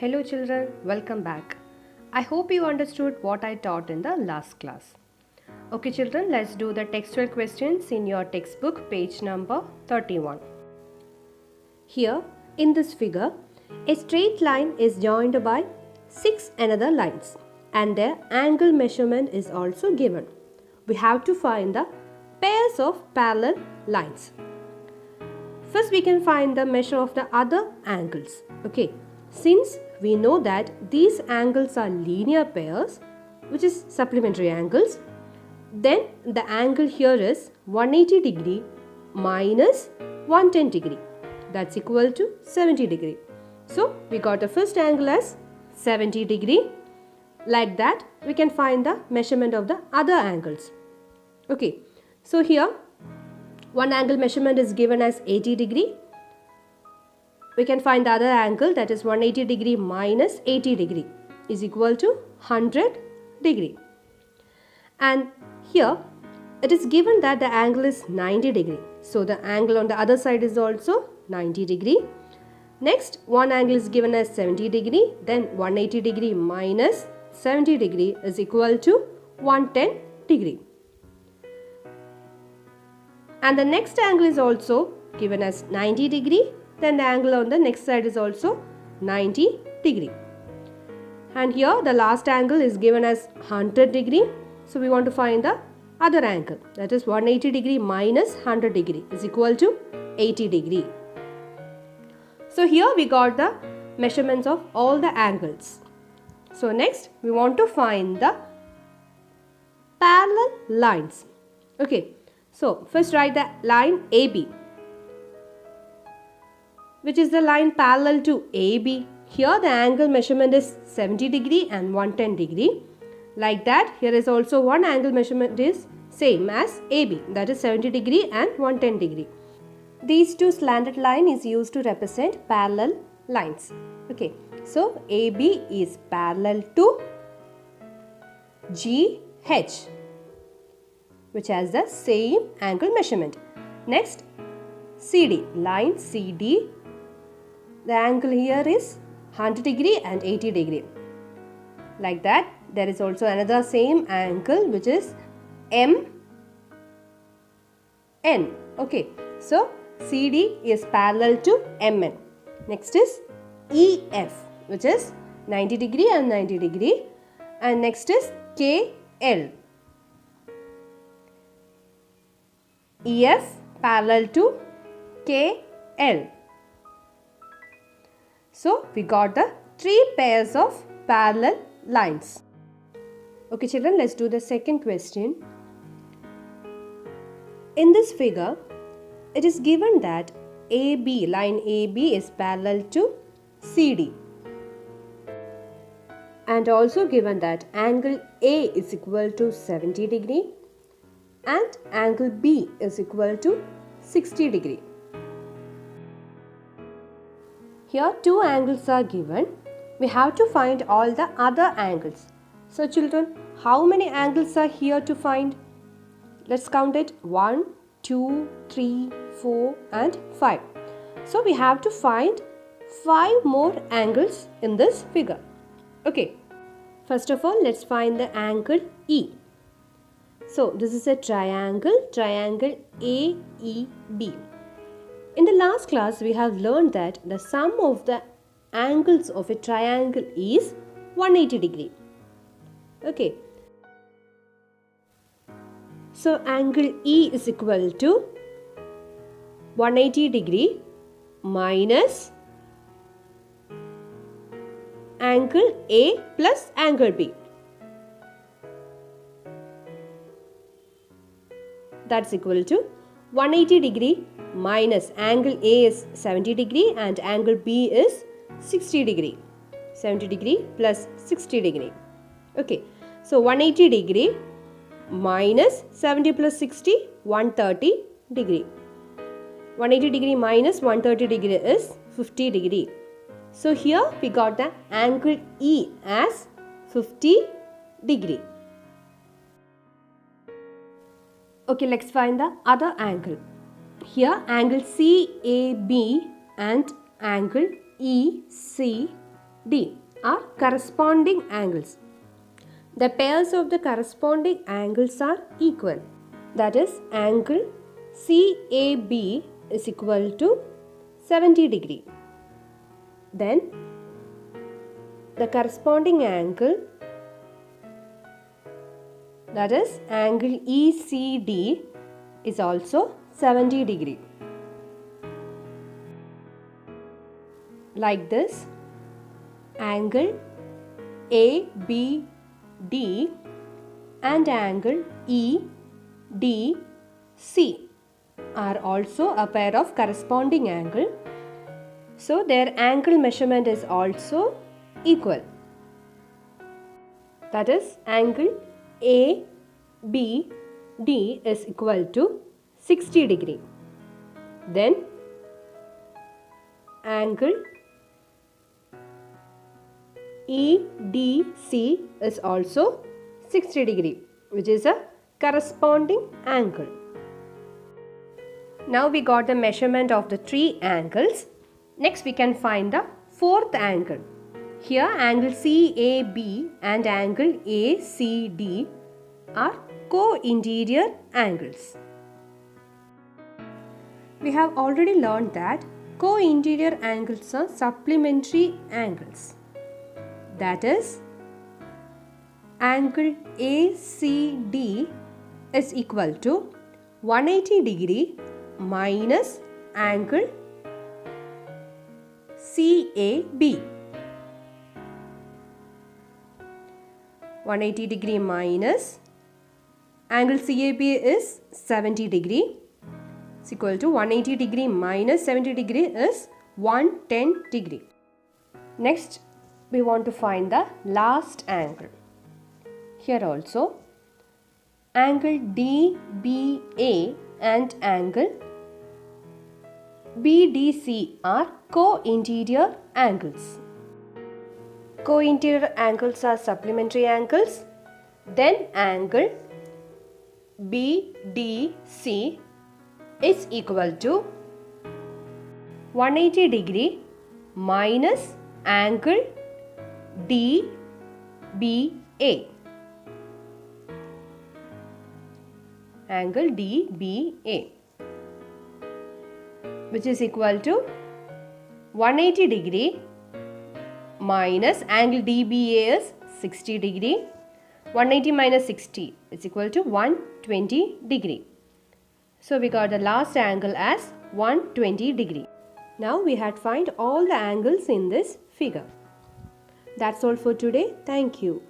Hello children, welcome back. I hope you understood what I taught in the last class. Okay children, let's do the textual questions in your textbook, page number 31. Here, in this figure, a straight line is joined by 6 another lines and their angle measurement is also given. We have to find the pairs of parallel lines. First we can find the measure of the other angles. Okay, since we know that these angles are linear pairs, which is supplementary angles, then the angle here is 180 degree minus 110 degree. That's equal to 70 degree. So we got the first angle as 70 degree. Like that we can find the measurement of the other angles. Okay, so here one angle measurement is given as 80 degree. We can find the other angle, that is 180 degree minus 80 degree is equal to 100 degree. And here it is given that the angle is 90 degree. So the angle on the other side is also 90 degree. Next, one angle is given as 70 degree. Then 180 degree minus 70 degree is equal to 110 degree. And the next angle is also given as 90 degree. Then the angle on the next side is also 90 degree. And here the last angle is given as 100 degree. So we want to find the other angle, that is 180 degree minus 100 degree is equal to 80 degree. So here we got the measurements of all the angles. So next we want to find the parallel lines. Okay, so first write the line AB, which is the line parallel to AB. Here the angle measurement is 70 degree and 110 degree. Like that, here is also one angle measurement is same as AB, that is 70 degree and 110 degree. These two slanted line is used to represent parallel lines. Okay, so AB is parallel to GH, which has the same angle measurement. Next, CD, line CD, the angle here is 100 degree and 80 degree. Like that, there is also another same angle which is MN. Okay, so CD is parallel to MN. Next is EF, which is 90 degree and 90 degree. And next is KL. EF parallel to KL. So we got the three pairs of parallel lines. Okay children, let's do the second question. In this figure, it is given that AB, line AB is parallel to CD. And also given that angle A is equal to 70 degree and angle B is equal to 60 degree. Here two angles are given. We have to find all the other angles. So children, how many angles are here to find? Let's count it. 1, 2, 3, 4 and 5. So we have to find 5 more angles in this figure. Okay. First of all, let's find the angle E. So this is a triangle AEB. In the last class, we have learned that the sum of the angles of a triangle is 180 degree. Okay. So angle E is equal to 180 degree minus angle A plus angle B. That's equal to 180 degree minus angle A is 70 degree and angle B is 60 degree. 70 degree plus 60 degree. Okay, so 180 degree minus 70 plus 60, 130 degree. 180 degree minus 130 degree is 50 degree. So here we got the angle E as 50 degree. Okay, let's find the other angle. Here angle CAB and angle EC D are corresponding angles. The pairs of the corresponding angles are equal. That is, angle CAB is equal to 70 degree. Then the corresponding angle, that is angle ECD, is also 70 degree. Like this, angle ABD and angle EDC are also a pair of corresponding angle. So their angle measurement is also equal. That is, angle ABD is equal to 60 degree. Then angle EDC is also 60 degree, which is a corresponding angle. Now we got the measurement of the three angles. Next we can find the fourth angle. Here angle CAB and angle ACD are co-interior angles. We have already learned that co-interior angles are supplementary angles. That is, angle ACD is equal to 180 degree minus angle CAB. 180 degree minus angle CAB is 70 degree. It's equal to 180 degree minus 70 degree is 110 degree. Next, we want to find the last angle. Here also, angle DBA and angle BDC are co-interior angles. Co-interior angles are supplementary angles. Then angle BDC is equal to 180 degree minus angle DBA. Angle DBA, which is equal to 180 degree minus angle DBA is 60 degree. 180 minus 60 is equal to 120 degree. So we got the last angle as 120 degree. Now we had find all the angles in this figure. That's all for today. Thank you.